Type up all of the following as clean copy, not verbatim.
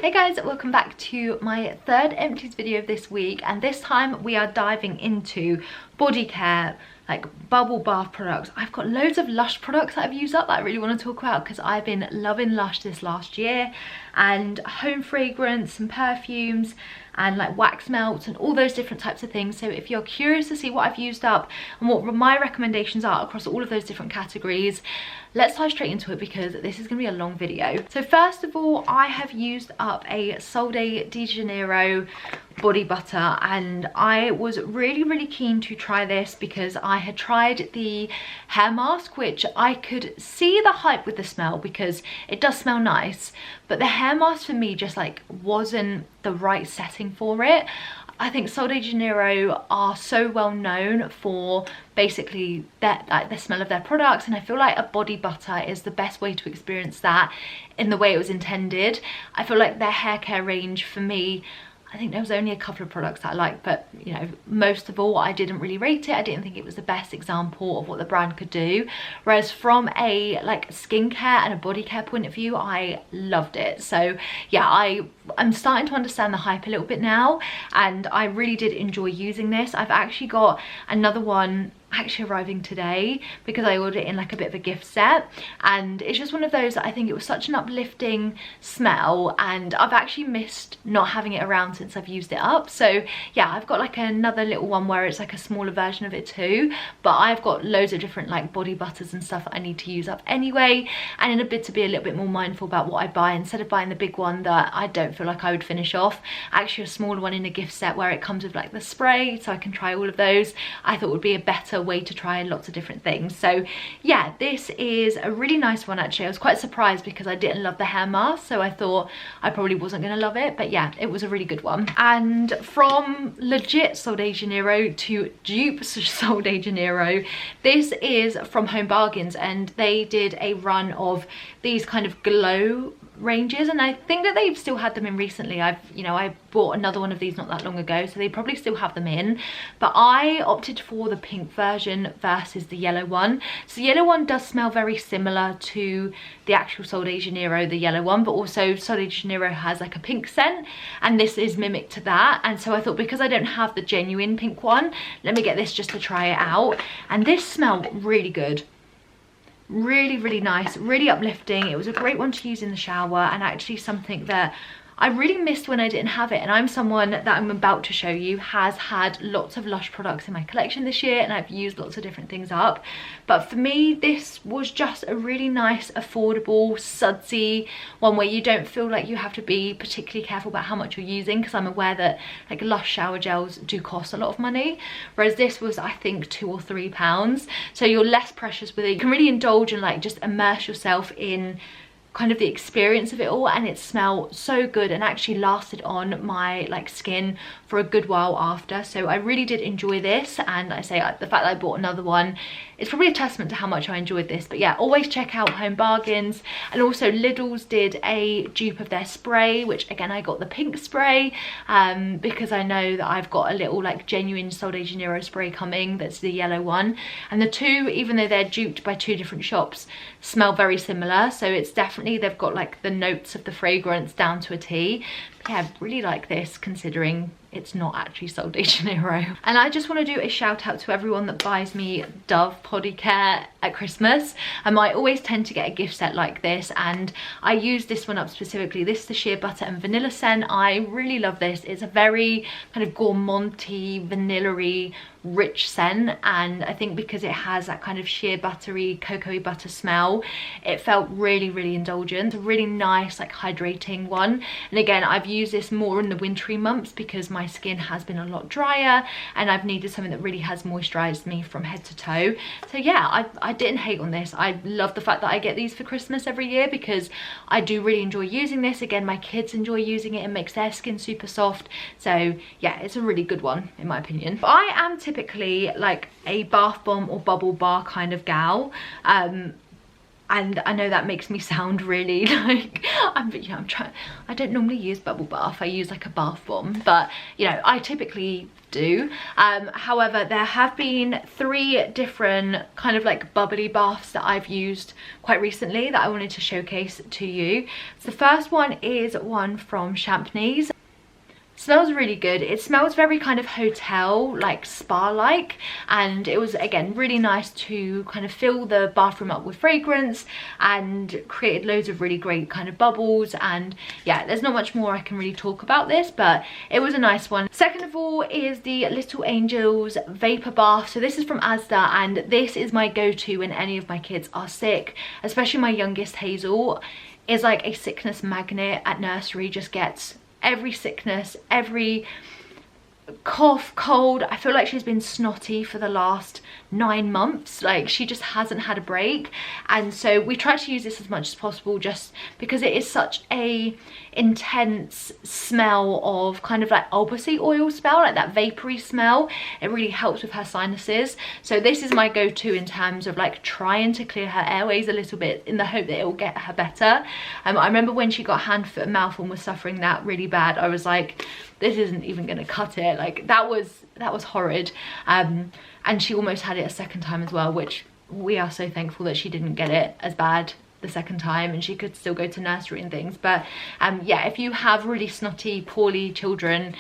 Hey guys, welcome back to my third Empties video of this week, and this time we are diving into Bodycare, like bubble bath products. I've got loads of Lush products that I've used up that I really want to talk about because I've been loving Lush this last year, and home fragrance and perfumes and like wax melts and all those different types of things. So if you're curious to see what I've used up and what my recommendations are across all of those different categories, let's dive straight into it because this is going to be a long video. So first of all, I have used up a Sol de Janeiro body butter, and I was really keen to try this because I had tried the hair mask, which I could see the hype with the smell because it does smell nice, but the hair mask for me just like wasn't the right setting for it. I think Sol de Janeiro are so well known for basically that, like the smell of their products, and I feel like a body butter is the best way to experience that in the way it was intended. I feel like their hair care range for me, I think there was only a couple of products that I liked, but you know, most of all I didn't really rate it. I didn't think it was the best example of what the brand could do, whereas from a like skincare and a body care point of view, I loved it. So yeah, I'm starting to understand the hype a little bit now, and I really did enjoy using this. I've actually got another one actually arriving today because I ordered it in like a bit of a gift set, and it's just one of those that I think it was such an uplifting smell, and I've actually missed not having it around since I've used it up. So yeah, I've got like another little one where it's like a smaller version of it too, but I've got loads of different like body butters and stuff that I need to use up anyway, and in a bit to be a little bit more mindful about what I buy, instead of buying the big one that I don't feel like I would finish off, actually a smaller one in a gift set where it comes with like the spray so I can try all of those, I thought would be a better way to try lots of different things. So yeah, this is a really nice one actually. I was quite surprised because I didn't love the hair mask, so I thought I probably wasn't going to love it, but yeah, it was a really good one. And from legit Sol de Janeiro to dupes Sol de Janeiro, this is from Home Bargains, and they did a run of these kind of glow ranges, and I think that they've still had them in recently. I bought another one of these not that long ago, so they probably still have them in, but I opted for the pink version versus the yellow one. So the yellow one does smell very similar to the actual Sol de Janeiro, the yellow one, but also Sol de Janeiro has like a pink scent, and this is mimicked to that. And so I thought, because I don't have the genuine pink one, let me get this just to try it out. And this smelled really good, really nice, really uplifting. It was a great one to use in the shower, and actually something that I really missed when I didn't have it. And I'm someone that I'm about to show you has had lots of Lush products in my collection this year, and I've used lots of different things up, but for me this was just a really nice, affordable, sudsy one where you don't feel like you have to be particularly careful about how much you're using, because I'm aware that like Lush shower gels do cost a lot of money, whereas this was I think £2 or £3, so you're less precious with it. You can really indulge and like just immerse yourself in kind of the experience of it all, and it smelled so good and actually lasted on my like skin for a good while after. So I really did enjoy this, and I say the fact that I bought another one is probably a testament to how much I enjoyed this. But yeah, always check out Home Bargains. And also Lidl's did a dupe of their spray, which again I got the pink spray because I know that I've got a little like genuine Sol de Janeiro spray coming that's the yellow one, and the two, even though they're duped by two different shops, smell very similar. So it's definitely, they've got like the notes of the fragrance down to a T. But yeah, I really like this considering it's not actually Sol de Janeiro. And I just want to do a shout out to everyone that buys me Dove Bodycare at Christmas. I always tend to get a gift set like this, and I use this one up specifically. This is the Shea Butter and Vanilla scent. I really love this. It's a very kind of gourmandy, vanilla-y, rich scent, and I think because it has that kind of shea buttery, cocoa-y butter smell, it felt really indulgent. A really nice like hydrating one. And again, I've used this more in the wintry months because my skin has been a lot drier, and I've needed something that really has moisturized me from head to toe. So yeah, I didn't hate on this. I love the fact that I get these for Christmas every year because I do really enjoy using this. Again, my kids enjoy using it. It makes their skin super soft. So yeah, it's a really good one in my opinion. But I am typically like a bath bomb or bubble bar kind of gal. and I know that makes me sound really like I'm trying. I don't normally use bubble bath, I use like a bath bomb, but you know, I typically do. However, there have been 3 different kind of like bubbly baths that I've used quite recently that I wanted to showcase to you. So the first one is one from Empties. Smells really good. It smells very kind of hotel, like spa like, and it was again really nice to kind of fill the bathroom up with fragrance and created loads of really great kind of bubbles. And yeah, there's not much more I can really talk about this, but it was a nice one. Second of all is the Little Angels vapor bath. So this is from Asda, and this is my go-to when any of my kids are sick, especially my youngest Hazel is like a sickness magnet at nursery, just gets every sickness, every cough, cold. I feel like she's been snotty for the last 9 months, like she just hasn't had a break. And so we try to use this as much as possible, just because it is such a intense smell of kind of like albacea oil smell, like that vapory smell. It really helps with her sinuses, so this is my go-to in terms of like trying to clear her airways a little bit in the hope that it will get her better. I remember when she got hand, foot and mouth and was suffering that really bad, I was like, this isn't even gonna cut it. Like that was horrid. And she almost had it a second time as well, which we are so thankful that she didn't get it as bad the second time and she could still go to nursery and things. But yeah, if you have really snotty, poorly children,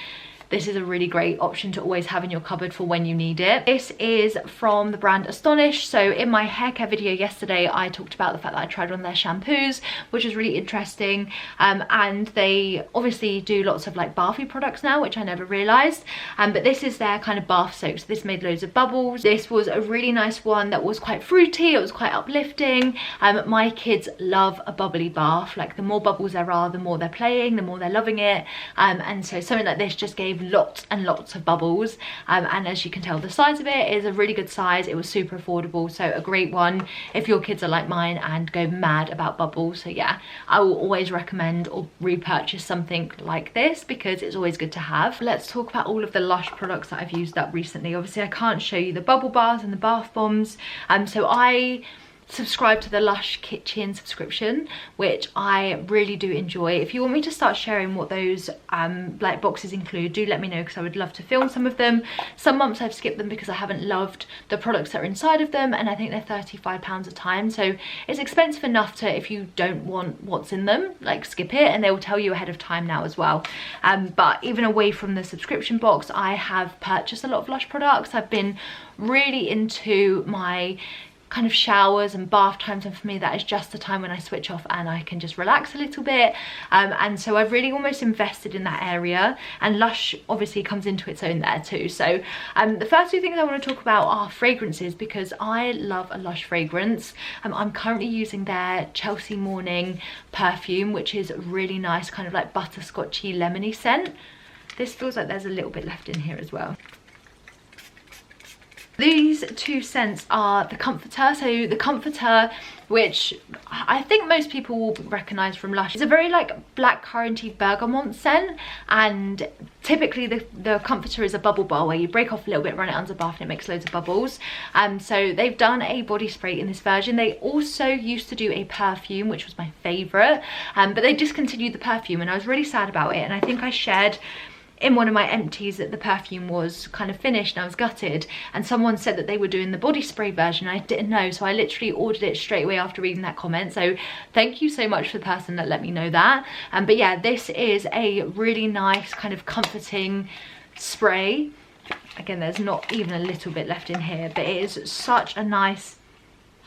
this is a really great option to always have in your cupboard for when you need it. This is from the brand Astonish. So in my hair care video yesterday, I talked about the fact that I tried on their shampoos, which was really interesting. And they obviously do lots of like bathy products now, which I never realized. But this is their kind of bath soap. So this made loads of bubbles. This was a really nice one that was quite fruity. It was quite uplifting. My kids love a bubbly bath. Like the more bubbles there are, the more they're playing, the more they're loving it. And so something like this just gave lots and lots of bubbles, and as you can tell, the size of it is a really good size. It was super affordable, so a great one if your kids are like mine and go mad about bubbles. So yeah, I will always recommend or repurchase something like this because it's always good to have. Let's talk about all of the Lush products that I've used up recently. Obviously I can't show you the bubble baths and the bath bombs, so I subscribe to the Lush kitchen subscription, which I really do enjoy. If you want me to start sharing what those like boxes include, do let me know because I would love to film some of them. Some months I've skipped them because I haven't loved the products that are inside of them, and I think they're £35 a time, so it's expensive enough to, if you don't want what's in them, like skip it, and they will tell you ahead of time now as well. But even away from the subscription box, I have purchased a lot of Lush products. I've been really into my kind of showers and bath times, and for me that is just the time when I switch off and I can just relax a little bit, and so I've really almost invested in that area, and Lush obviously comes into its own there too. So the first 2 things I want to talk about are fragrances, because I love a Lush fragrance. I'm currently using their Chelsea Morning perfume, which is really nice, kind of like butterscotchy lemony scent. This feels like there's a little bit left in here as well. These 2 scents are the Comforter. So the Comforter, which I think most people will recognise from Lush, is a very like blackcurranty bergamot scent, and typically the Comforter is a bubble bar where you break off a little bit, run it under the bath, and it makes loads of bubbles. So they've done a body spray in this version. They also used to do a perfume, which was my favourite, but they discontinued the perfume and I was really sad about it, and I think I shared in one of my empties that the perfume was kind of finished and I was gutted, and someone said that they were doing the body spray version. I didn't know, so I literally ordered it straight away after reading that comment, so thank you so much for the person that let me know that. But yeah, this is a really nice kind of comforting spray. Again, there's not even a little bit left in here, but it is such a nice,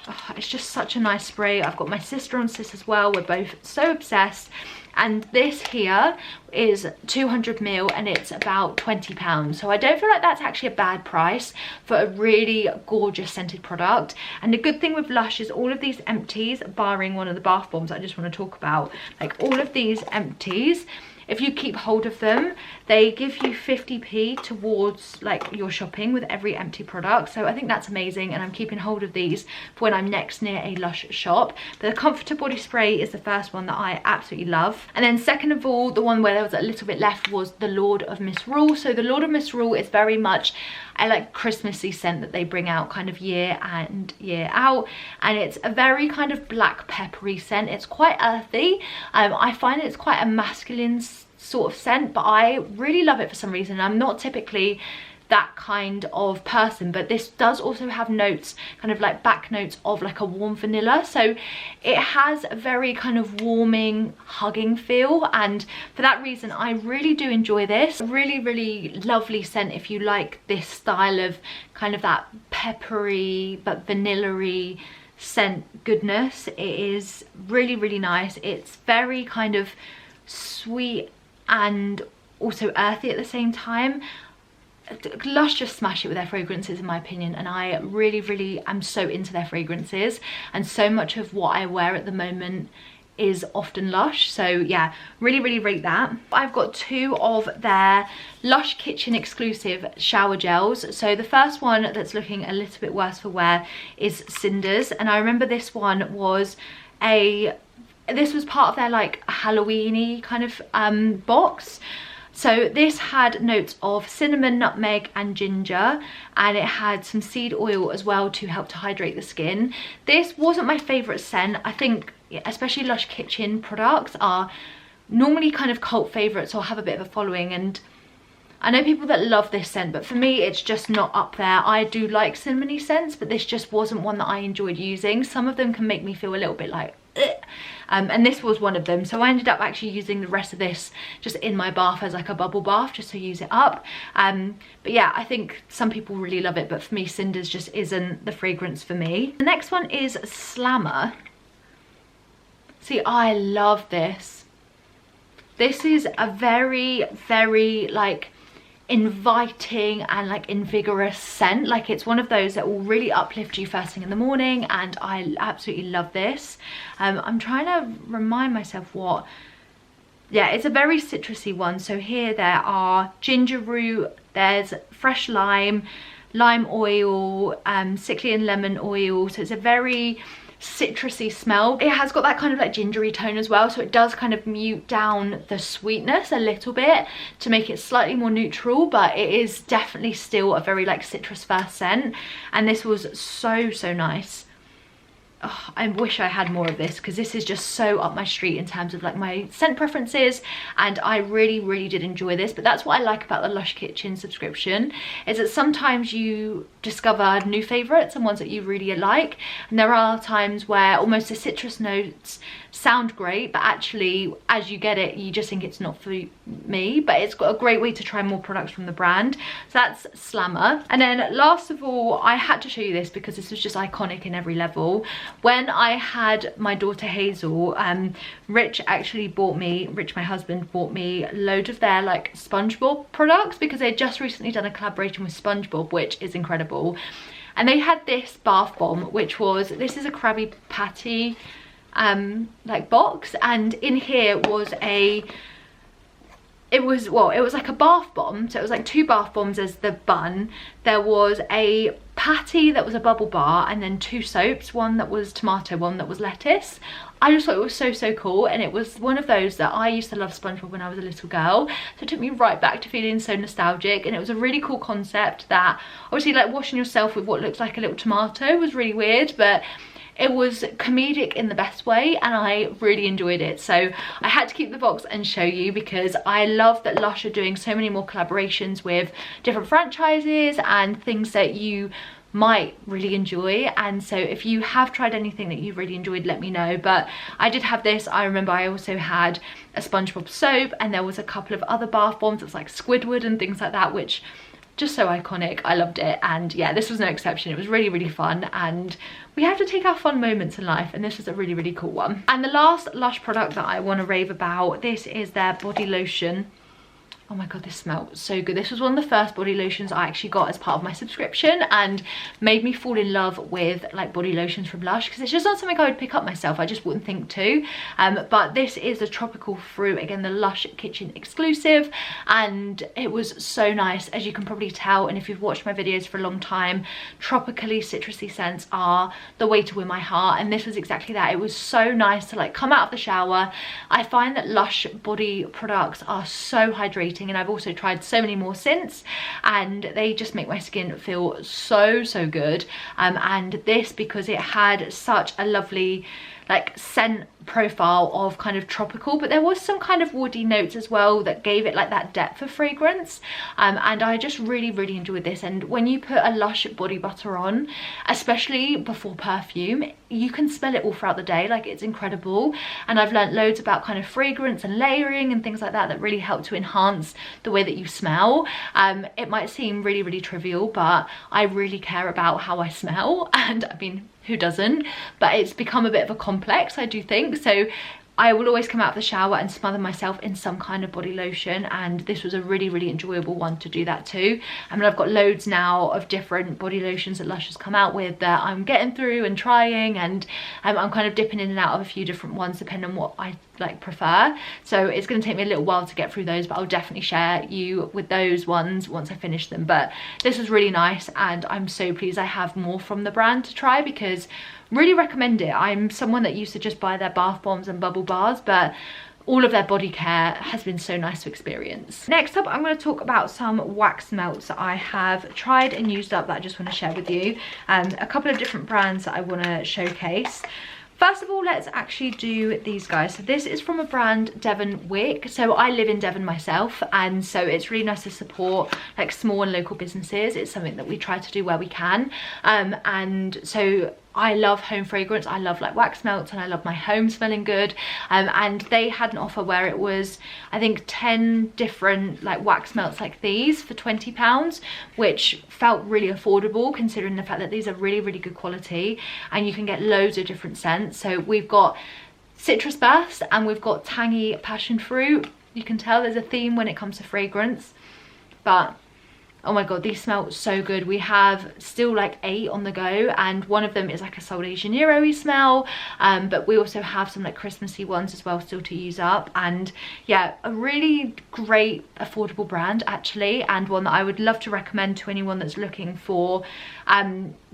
oh, it's just such a nice spray. I've got my sister on Sis as well, we're both so obsessed. And this here is 200ml and it's about £20. So I don't feel like that's actually a bad price for a really gorgeous scented product. And the good thing with Lush is all of these Empties, barring one of the bath bombs I just want to talk about, like all of these Empties, if you keep hold of them, they give you 50p towards like your shopping with every empty product. So I think that's amazing, and I'm keeping hold of these for when I'm next near a Lush shop. But the Comforter body spray is the first one that I absolutely love. And then second of all, the one where there was a little bit left was the Lord of Misrule. So the Lord of Misrule is very much a like Christmassy scent that they bring out kind of year and year out, and it's a very kind of black peppery scent. It's quite earthy. I find it's quite a masculine sort of scent, but I really love it for some reason. I'm not typically that kind of person, but this does also have notes, kind of like back notes of like a warm vanilla, so it has a very kind of warming, hugging feel, and for that reason I really do enjoy this. Really lovely scent if you like this style of kind of that peppery but vanilla-y scent goodness. It is really nice. It's very kind of sweet and also earthy at the same time. Lush just smash it with their fragrances in my opinion, and I really am so into their fragrances, and so much of what I wear at the moment is often Lush. So yeah, really rate that. I've got 2 of their Lush Kitchen exclusive shower gels. So the first one that's looking a little bit worse for wear is Cinders, and I remember this one was this was part of their like Halloween-y kind of box. So this had notes of cinnamon, nutmeg and ginger, and it had some seed oil as well to help to hydrate the skin. This wasn't my favourite scent. I think especially Lush Kitchen products are normally kind of cult favourites or have a bit of a following, and I know people that love this scent, but for me it's just not up there. I do like cinnamony scents, but this just wasn't one that I enjoyed using. Some of them can make me feel a little bit like and this was one of them, so I ended up actually using the rest of this just in my bath as like a bubble bath, just to use it up. But yeah, I think some people really love it, but for me Cinders just isn't the fragrance for me. The next one is Slammer. See, I love this. This is a very like inviting and like invigorous scent. Like it's one of those that will really uplift you first thing in the morning, and I absolutely love this. I'm trying to remind myself what, yeah, it's a very citrusy one. So here there are ginger root, there's fresh lime oil, sickly and lemon oil, so it's a very citrusy smell. It has got that kind of like gingery tone as well, so it does kind of mute down the sweetness a little bit to make it slightly more neutral, but it is definitely still a very like citrus first scent, and this was so nice. Oh, I wish I had more of this, because this is just so up my street in terms of like my scent preferences, and I really did enjoy this. But that's what I like about the Lush Kitchen subscription, is that sometimes you discover new favorites and ones that you really like, and there are times where almost the citrus notes sound great, but actually as you get it you just think it's not for me. But it's got a great way to try more products from the brand. So that's Slammer. And then last of all, I had to show you this because this was just iconic in every level. When I had my daughter Hazel, Rich my husband bought me loads of their like SpongeBob products, because they'd just recently done a collaboration with SpongeBob, which is incredible. And they had this bath bomb, which was, this is a Krabby Patty like box, and in here was it was like a bath bomb, so it was like 2 bath bombs as the bun. There was a patty that was a bubble bar, and then 2 soaps, one that was tomato, one that was lettuce. I just thought it was so cool, and it was one of those that I used to love SpongeBob when I was a little girl, so it took me right back to feeling so nostalgic. And it was a really cool concept that obviously like washing yourself with what looks like a little tomato was really weird, but it was comedic in the best way, and I really enjoyed it. So I had to keep the box and show you, because I love that Lush are doing so many more collaborations with different franchises and things that you might really enjoy. And so if you have tried anything that you really enjoyed, let me know. But I did have this. I remember I also had a SpongeBob soap, and there was a couple of other bath bombs. It was like Squidward and things like that, which just so iconic. I loved it, and yeah, this was no exception. It was really fun, and we have to take our fun moments in life, and this was a really cool one. And the last Lush product that I want to rave about, this is their body lotion. Oh my god, this smells so good. This was one of the first body lotions I actually got as part of my subscription and made me fall in love with like body lotions from Lush, because it's just not something I would pick up myself. I just wouldn't think to. But this is a tropical fruit, again the Lush Kitchen exclusive, and it was so nice, as you can probably tell, and if you've watched my videos for a long time, tropically citrusy scents are the way to win my heart, and this was exactly that. It was so nice to like come out of the shower. I find that Lush body products are so hydrating, and I've also tried so many more since, and they just make my skin feel so good. And this, because it had such a lovely like scent profile of kind of tropical, but there was some kind of woody notes as well that gave it like that depth of fragrance, and I just really enjoyed this. And when you put a Lush body butter on, especially before perfume, you can smell it all throughout the day. Like, it's incredible. And I've learned loads about kind of fragrance and layering and things like that that really help to enhance the way that you smell. It might seem really trivial, but I really care about how I smell, and I mean, who doesn't? But it's become a bit of a complex, I do think. So I will always come out of the shower and smother myself in some kind of body lotion, and this was a really enjoyable one to do that too. I mean, I've got loads now of different body lotions that Lush has come out with that I'm getting through and trying, and I'm kind of dipping in and out of a few different ones depending on what I like prefer. So it's going to take me a little while to get through those, but I'll definitely share you with those ones once I finish them. But this was really nice, and I'm so pleased I have more from the brand to try, because really recommend it. I'm someone that used to just buy their bath bombs and bubble bars, but all of their body care has been so nice to experience. Next up, I'm going to talk about some wax melts that I have tried and used up that I just want to share with you, and a couple of different brands that I want to showcase. First of all, let's actually do these guys. So this is from a brand, Devon Wick. So I live in Devon myself, and so it's really nice to support like small and local businesses. It's something that we try to do where we can. And so I love home fragrance. I love like wax melts, and I love my home smelling good. And they had an offer where it was, I think, 10 different like wax melts like these for £20, which felt really affordable considering the fact that these are really good quality, and you can get loads of different scents. So we've got citrus burst, and we've got tangy passion fruit. You can tell there's a theme when it comes to fragrance, but oh my god, these smell so good. We have still like 8 on the go, and one of them is like a Sol de Janeiro-y smell, but we also have some like Christmassy ones as well still to use up. And yeah, a really great affordable brand actually, and one that I would love to recommend to anyone that's looking for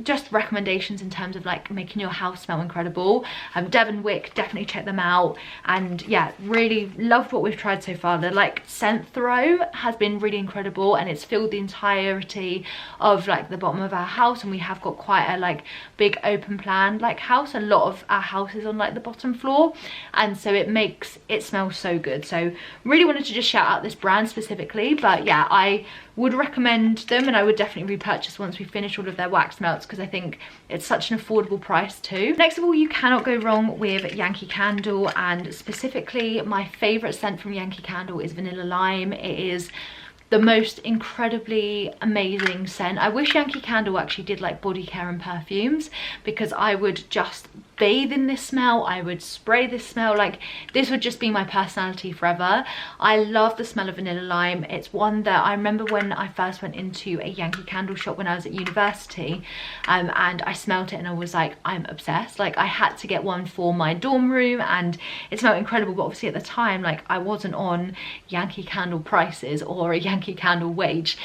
just recommendations in terms of like making your house smell incredible. Devon Wick, definitely check them out. And yeah, really loved what we've tried so far. The like scent throw has been really incredible, and it's filled the entirety of like the bottom of our house, and we have got quite a like big open plan like house. A lot of our house is on like the bottom floor, and so it makes it smell so good. So really wanted to just shout out this brand specifically. But yeah, I would recommend them, and I would definitely repurchase once we finish all of their wax melts, because I think it's such an affordable price too. Next of all, you cannot go wrong with Yankee Candle, and specifically my favorite scent from Yankee Candle is Vanilla Lime. It is the most incredibly amazing scent. I wish Yankee Candle actually did like body care and perfumes, because I would just bathe in this smell. I would spray this smell. Like, this would just be my personality forever. I love the smell of Vanilla Lime. It's one that I remember when I first went into a Yankee Candle shop when I was at university, and I smelled it and I was like, I'm obsessed. Like, I had to get one for my dorm room, and it smelled incredible. But obviously at the time, like, I wasn't on Yankee Candle prices or a Yankee Candle wage,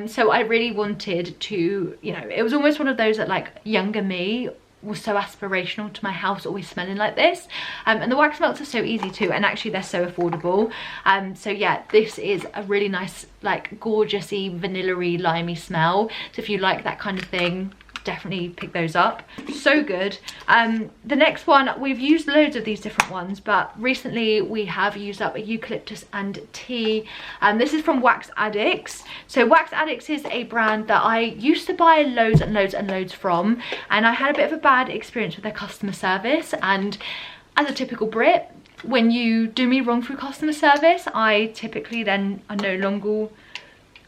so I really wanted to, you know, it was almost one of those that like younger me was so aspirational to my house always smelling like this. And the wax melts are so easy too, and actually they're so affordable. So yeah, this is a really nice like gorgeousy vanilla-y limey smell. So if you like that kind of thing, definitely pick those up. So good. The next one, we've used loads of these different ones, but recently we have used up a eucalyptus and tea. This is from Wax Addicts. So Wax Addicts is a brand that I used to buy loads and loads from, and I had a bit of a bad experience with their customer service. And as a typical Brit, when you do me wrong through customer service, I typically then are no longer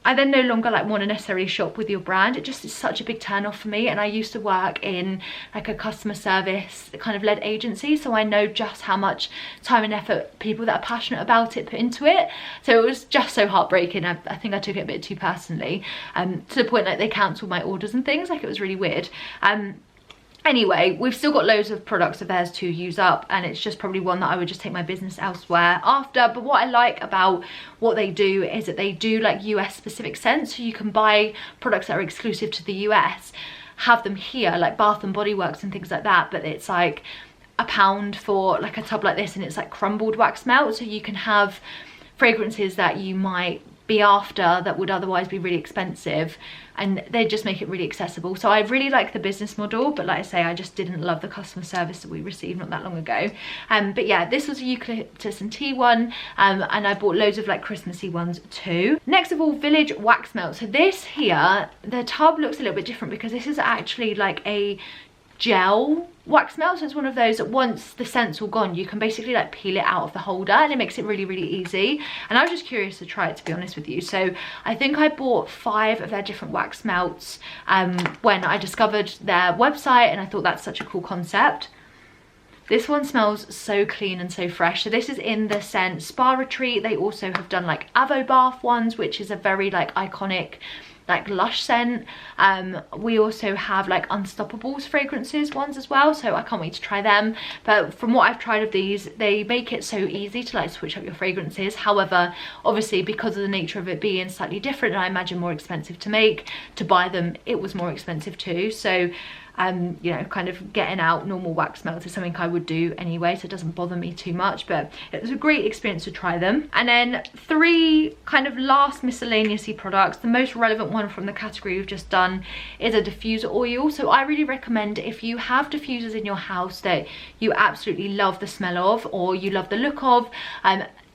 I then no longer like want to necessarily shop with your brand. It just is such a big turn off for me, and I used to work in like a customer service kind of led agency, so I know just how much time and effort people that are passionate about it put into it. So it was just so heartbreaking. I think I took it a bit too personally, to the point like they cancelled my orders and things. Like, it was really weird. Anyway, we've still got loads of products of theirs to use up, and it's just probably one that I would just take my business elsewhere after. But what I like about what they do is that they do like US specific scents, so you can buy products that are exclusive to the US, have them here, like Bath and Body Works and things like that, but it's like £1 for like a tub like this, and it's like crumbled wax melt, so you can have fragrances that you might be after that would otherwise be really expensive, and they just make it really accessible. So I really like the business model, but like I say, I just didn't love the customer service that we received not that long ago. But yeah, this was a eucalyptus and tea one, and I bought loads of like Christmassy ones too. Next of all, Village Wax Melt. So this here, the tub looks a little bit different because this is actually like a gel wax melt, so it's one of those that once the scent's all gone, you can basically like peel it out of the holder, and it makes it really, really easy. And I was just curious to try it, to be honest with you. So I think I bought 5 of their different wax melts when I discovered their website, and I thought that's such a cool concept. This one smells so clean and so fresh. So this is in the scent Spa Retreat. They also have done like Avo Bath ones, which is a very like iconic like Lush scent. We also have like Unstoppables fragrances ones as well, so I can't wait to try them. But from what I've tried of these, they make it so easy to like switch up your fragrances. However, obviously because of the nature of it being slightly different, and I imagine more expensive to make, to buy them it was more expensive too. So you know, kind of getting out normal wax melts is something I would do anyway, so it doesn't bother me too much. But it was a great experience to try them. And then 3 kind of last miscellaneous-y products. The most relevant one from the category we've just done is a diffuser oil. So I really recommend, if you have diffusers in your house that you absolutely love the smell of, or you love the look of,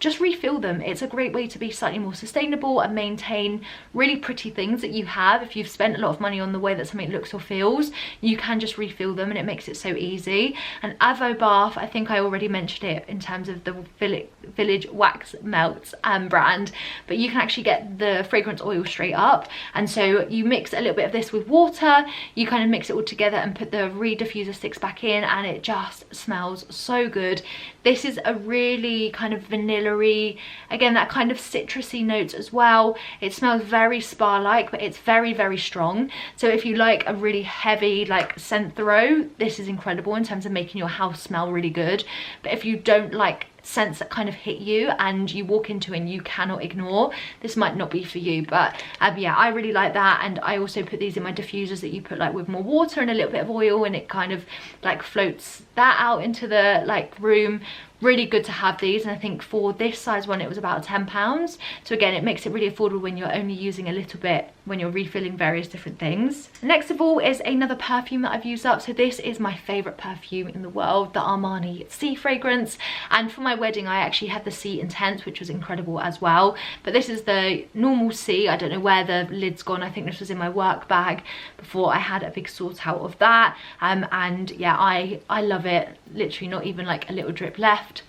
just refill them. It's a great way to be slightly more sustainable and maintain really pretty things that you have. If you've spent a lot of money on the way that something looks or feels, you can just refill them, and it makes it so easy. And Avo Bath, I think I already mentioned it in terms of the Village Wax Melts brand, but you can actually get the fragrance oil straight up. And so you mix a little bit of this with water, you kind of mix it all together and put the re-diffuser sticks back in, and it just smells so good. This is a really kind of vanilla, again that kind of citrusy notes as well. It smells very spa-like, but it's very, very strong. So if you like a really heavy like scent throw, this is incredible in terms of making your house smell really good. But if you don't like scents that kind of hit you and you walk into and you cannot ignore, this might not be for you. But yeah, I really like that. And I also put these in my diffusers that you put like with more water and a little bit of oil, and it kind of like floats that out into the like room. Really good to have these, and I think for this size one it was about £10. So again, it makes it really affordable when you're only using a little bit when you're refilling various different things. Next of all is another perfume that I've used up. So this is my favorite perfume in the world, the Armani Sea fragrance. And for my wedding I actually had the Sea Intense, which was incredible as well. But this is the normal Sea. I don't know where the lid's gone. I think this was in my work bag before I had a big sort out of that. And yeah, I love it. Literally not even like a little drip left.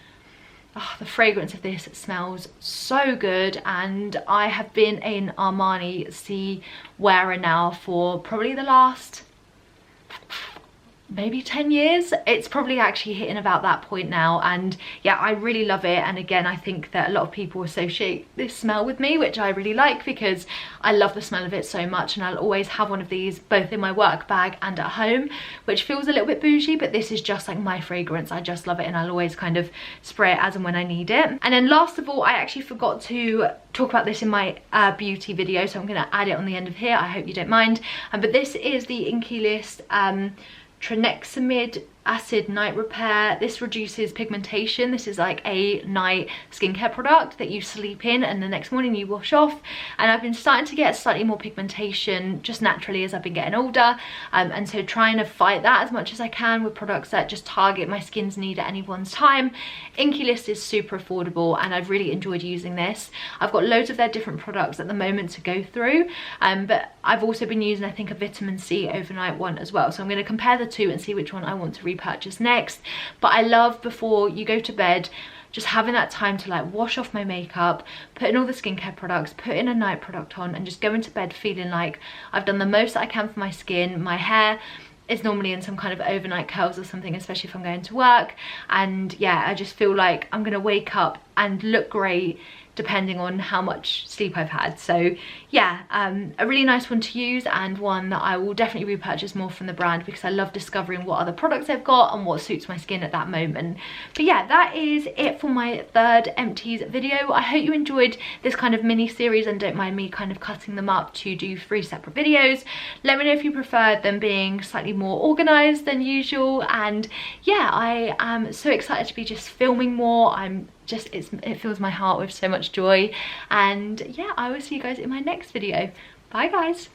Oh, the fragrance of this smells so good, and I have been an Armani Sea wearer now for probably the last maybe 10 years. It's probably actually hitting about that point now, and yeah, I really love it. And again, I think that a lot of people associate this smell with me, which I really like because I love the smell of it so much, and I'll always have one of these both in my work bag and at home, which feels a little bit bougie, but this is just like my fragrance. I just love it, and I'll always kind of spray it as and when I need it. And then last of all, I actually forgot to talk about this in my beauty video, so I'm going to add it on the end of here. I hope you don't mind. But this is the Inkey List Trinexamide Acid Night Repair. This reduces pigmentation. This is like a night skincare product that you sleep in and the next morning you wash off. And I've been starting to get slightly more pigmentation just naturally as I've been getting older, and so trying to fight that as much as I can with products that just target my skin's need at any one time. Inkey List is super affordable, and I've really enjoyed using this. I've got loads of their different products at the moment to go through, but I've also been using, I think, a vitamin C overnight one as well. So I'm going to compare the two and see which one I want to repurchase next. But I love, before you go to bed, just having that time to like wash off my makeup, put in all the skincare products, put in a night product on, and just go into bed feeling like I've done the most that I can for my skin. My hair is normally in some kind of overnight curls or something, especially if I'm going to work, and yeah, I just feel like I'm gonna wake up and look great depending on how much sleep I've had. So yeah, a really nice one to use, and one that I will definitely repurchase more from the brand because I love discovering what other products they've got and what suits my skin at that moment. But yeah, that is it for my third Empties video. I hope you enjoyed this kind of mini series and don't mind me kind of cutting them up to do 3 separate videos. Let me know if you prefer them being slightly more organized than usual, and yeah, I am so excited to be just filming more. It fills my heart with so much joy, and yeah, I will see you guys in my next video. Bye guys.